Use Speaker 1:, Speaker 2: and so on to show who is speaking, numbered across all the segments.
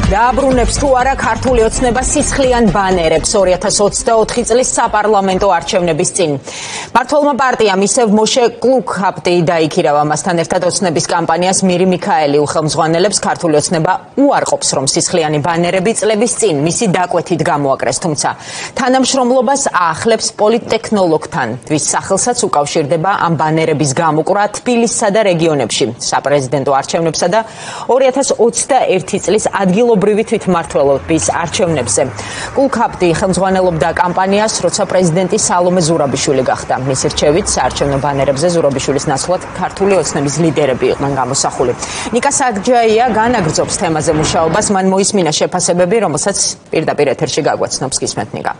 Speaker 1: დააბრუნებს თუ არა ქართული ოცნება სისხლიან ბანერებს 2024 წლის საპარლამენტო არჩევნების წინ. მართლმა პარტიამ ისევ მოშე კლუკჰაფტი დაიქირავა მასთან ერთად ოცნების კამპანიას მირი მიქაელი უხელმძღვანელებს ქართული ოცნება უარყოფს რომ სისხლიანი ბანერები წლების წინ მისი დაკვეთით გამოაკრეს, თუმცა თანამშრომლობას აახლებს პოლიტტექნოლოგთან, ვის სახელსაც უკავშირდება ამ ბანერების გამოყვრა თბილისსა და რეგიონებში საპრეზიდენტო არჩევნებსა და 2021 წლის ადგილობრივი თვითმმართველობის არჩევნებზე. კლუკჰაფტი ხელმძღვანელობდა კამპანიას, როცა პრეზიდენტი სალომე ზურაბიშვილი გახდა. მისი რჩევით საარჩევნო ბანერებზე ზურაბიშვილის ნაცვლად ქართული ოცნების ლიდერები იყვნენ გამოსახული. ნიკა საგჯაია განაგრძობს თემაზე მუშაობას, მან მოისმინა შეფასებები, რომელსაც პირდაპირ ეთერში გაგვაცნობს. გისმენთ ნიკა.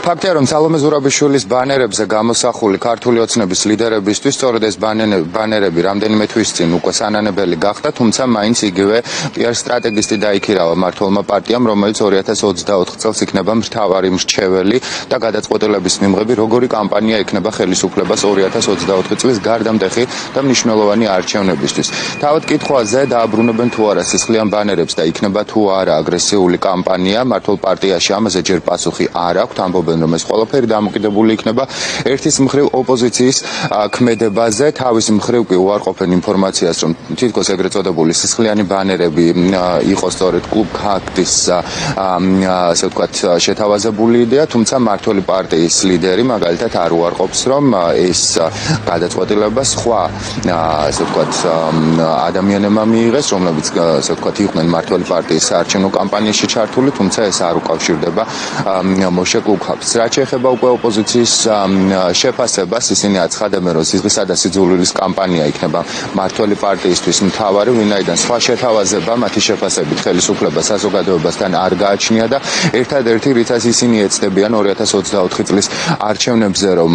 Speaker 2: ფაქტია, რომ სალომე ზურაბიშვილის ბანერებზე გამოსახული ქართული ოცნების ლიდერებისთვის სწორედ ეს ბანერები რამდენიმე თვის წინ უკვე სანანებელი გახდა, თუმცა მაინც იგივე პიარ სტრატეგისტი დაიქირავა მართლმა პარტიამ, რომელიც 2024 წელს იქნება მთავარი მრჩეველი და გადაწყვეტილების მიღები, როგორი კამპანია იქნება ხელისუფლებას 2024 წლის გარდამტეხი და მნიშვნელოვანი არჩევნებისთვის. თავად კითხვაზე დააბრუნებენ თუ არა სისხლიან ბანერებს და იქნება თუ არა აგრესიული კამპანია, მართლ პარტიაში ამაზე ჯერ პასუხი არ აქვს, ამბობენ რომ ეს ყველაფერი დამოკიდებული იქნება ერთის მხრივ ოპოზიციის ქმედებაზე, თავის მხრივ კი უარყოფენ ინფორმაციას, რომ თითქოს ეგრეთ წოდებული სისხლიანი ბანერები იყოს სწორედ კლუკჰაფტის ასე ვთქვათ შეთავაზებული იდეა, თუმცა მართლი პარტიის ლიდერი მაგალითად არ უარყოფს, რომ ეს გადაწყვეტილება სხვა ასე ვთქვათ ადამიანებმა მიიღეს, რომლებიც ასე ვთქვათ იყვნენ მართლი პარტიის საარჩევნო კამპანიაში ჩართული, თუმცა ეს არ უკავშირდება მოშე კლუკჰაფტს. რაც შეეხება უკვე ოპოზიციის შეფასებას, ისინი აცხადებენ, რომ სისხლისა და სიძულვილის კამპანია იქნება მართლი პარტიისთვის მთავარი, ვინაიდან სხვა შეთავაზება მათი შეფასებით ხელისუფლებას საზოგადოებასთან არ გააჩნია და ერთადერთი რითაც ისინი ეცდებიან 2024 წლის არჩევნებზე რომ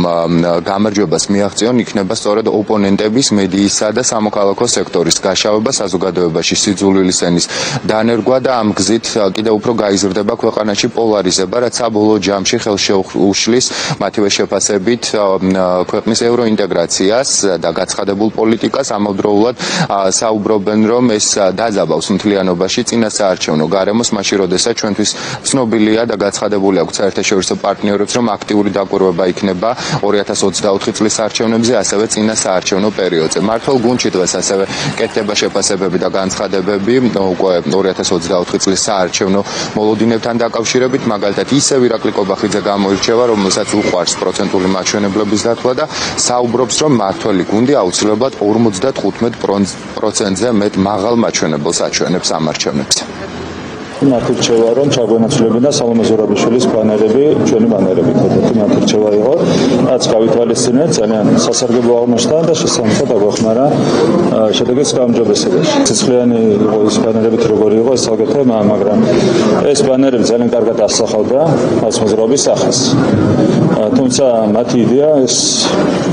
Speaker 2: გამარჯვებას მიაღწიონ, იქნება სწორედ ოპონენტების, მედიისა და სამოქალაქო სექტორის გაშავება საზოგადოებაში, სიძულვილის ენის დანერგვა და ამ გზით კიდევ უფრო გაიზრდება ქვეყანაში პოლარიზება, რაც საბოლოო ჯამში უშლის მათივე შეფასებით ქვეყნის ევროინტეგრაციას და გაცხადებულ პოლიტიკას, ამავდროულად საუბრობენ, რომ ეს დაძაბავს მთლიანობაში წინა საარჩევნო გარემოს, მაშინ როდესაც ჩვენთვის ცნობილია და გაცხადებული აქვს საერთაშორისო პარტნიორებს, რომ აქტიური დაკვირვება იქნება 2024 წლის არჩევნებზე, ასევე წინა საარჩევნო პერიოდზე. მართლ გუნდში დღეს ასევე კეთდება შეფასებები და განცხადებები უკვე 2024 წლის საარჩევნო მოლოდინებთან დაკავშირებით, მაგალითად ისევ ირაკლი კობახიძე გამოირჩევა, რომელსაც უყვარს პროცენტული მაჩვენებლების დათვლა და საუბრობს, რომ მართველი გუნდი აუცილებლად 55%-ზე მეტ მაღალ მაჩვენებელს აჩვენებს ამ არჩევნებზე.
Speaker 3: მათი რჩევა რომ ჩაგვენაცვლებინა სალომე ზურაბიშვილის ბანერები, ჩვენი ბანერები ქოთეთი მათი რჩევა იყო, რაც გავითვალისწინეთ, ძალიან სასარგებლო აღმოჩნდა და შესაბამისად აგვახმარა შედეგის გაუმჯობესებაში. სისხლიანი იყო ის ბანერებით როგორი იყო ეს საკითხი, მაგრამ ეს ბანერები ძალიან კარგად ასახავდა ხალხმოძრაობის სახეს. თუმცა მათი იდეა ეს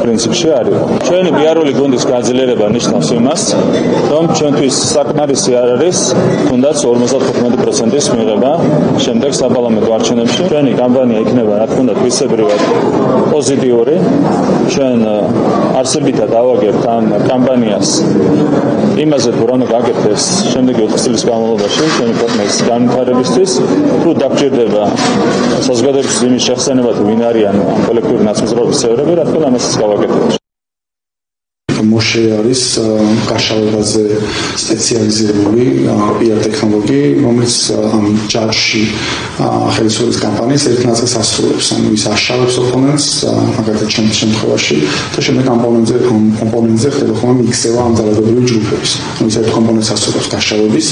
Speaker 3: პრინციპში არ იყო. ჩვენი პიარული გუნდის გაძლიერება ნიშნავს იმას, რომ ჩვენთვის საკმარისი არ არის თუნდაც 55%-ის მიღება შემდეგ საპარლამენტო არჩევნებში. ჩვენი კამპანია იქნება რა თქმა უნდა თვისებრივად პოზიტიური. ჩვენ არსებითად ავაგებთ ამ კამპანიას იმაზე თუ რა უნდა გაკეთდეს შემდეგი 4 წლის განმავლობაში ჩვენი ქვეყნის განვითარებისთვის, თუ დაგჭირდება საზოგადოების იმის შეხსენება თუ ვინ არიან ამ კოლექტიური ნაცნობრობის წევრები, რა თქმა უნდა ამასაც გავაკეთებთ.
Speaker 4: მოშე არის გაშავებაზე სპეციალიზირებული პიარ ტექნოლოგი, რომელიც ამ ჯარში ხელისუფლების კამპანიის ერთ ნაწილს ასრულებს, ანუ ის აშავებს ოპონენტს, მაგალითად ჩემს შემთხვევაში და შემდეგ კომპონენტზე ხდება ხოლმე მიქსება ამ ძალადობრივი ჯგუფების. ანუ ის ერთ კომპონენტს ასრულებს გაშავების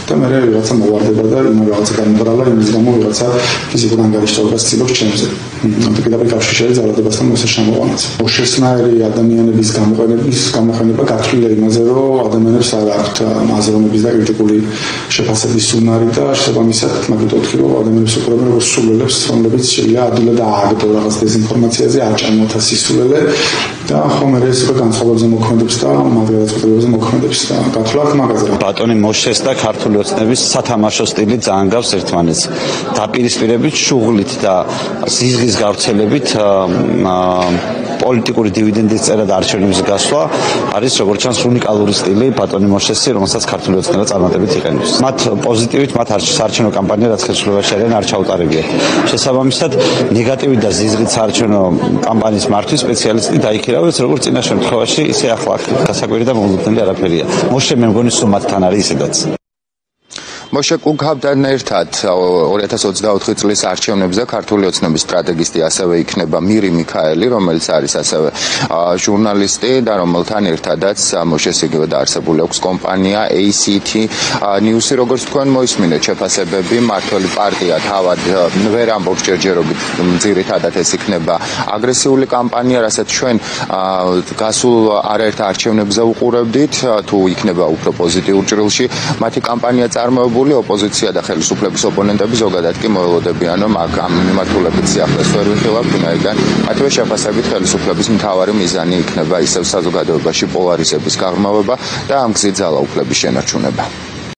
Speaker 4: და მე რაღაცა მოვარდება და იმავე რაღაცა გამოგრალა, იმის გამო რაღაცა ფიზიკურ ანგარიშთაობას ცდილობს ჩემზე. პირდაპირ კავშირში ძალადობასთან მოსაშამოვანაც. მოშესნაირი ადამიანების გამოყენება გათვლილია იმაზე, რომ ადამიანებს არ აქვთ აზროვნების და კრიტიკული შეფასების უნარი და შესაბამისად მაგით ვთქვი, რომ ადამიანებს უყურებენ როგორც სულელებს, რომლებიც შეიძლება ადვილად ააგდო რაღაც დეზინფორმაციაზე, აჭამოთ ასისულელე და ხომ ეს განსხვავებებზე მოქმედებს და მათ გადაწყვეტილებებზე მოქმედებს და გათვლათ მაგაზე.
Speaker 5: ბატონი მოშეს და ქართული ოცნების სათამაშო სტილი ძალიან გავს ერთმანეთს. დაპირისპირებით, შუღლით და ზიზღის გავრცელებით პოლიტიკური დივიდენდის წერა და არჩევნებზე გასვლა არის როგორც ჩანს უნიკალური სტილი ბატონი მოშესი, რომელსაც ქართული ოცნება წარმატებით იყენებს. მათ პოზიტივით მათ საარჩევნო კამპანია რაც ხელშეულებაში არიან არ ჩაუტარებიათ. შესაბამისად, ნეგატივი და ზიზღით საარჩევნო კამპანიის მართვის სპეციალისტი დაიქირავებს როგორც წინა შემთხვევაში, ისე ახლა გასაკვირი და მოულოდნელი არაფერია. მოშე მე მგონი სულ მათთან არის ისედაც.
Speaker 2: მოშე კუგჰაბთან ერთად 2024 წლის არჩევნებზე ქართული ოცნების სტრატეგისტი ასევე იქნება მირი მიქაელი, რომელიც არის ასევე ჟურნალისტი და რომელთან ერთადაც მოშეს იგივე დაარსებული აქვს კომპანია ACT News-ი. როგორც თქვენ მოისმინეთ, შეფასებები მართველი პარტია თავად ვერ ამბობს ჯერჯერობით, ძირითადად ეს იქნება აგრესიული კამპანია, რასაც ჩვენ გასულ არაერთ არჩევნებზე უყურებდით, თუ იქნება უფრო პოზიტიურ ჭრილში მათი კამპანია წარმოებული. ოპოზიცია და ხელისუფლების ოპონენტები ზოგადად კი მოელოდებიან, რომ ამ მიმართულებით სიახლეს ვერ ვიხილავთ, ვინაიდან მათივე შეფასებით ხელისუფლების მთავარი მიზანი იქნება ისევ საზოგადოებაში პოლარიზების გაღრმავება და ამ გზით ძალაუფლების შენარჩუნება.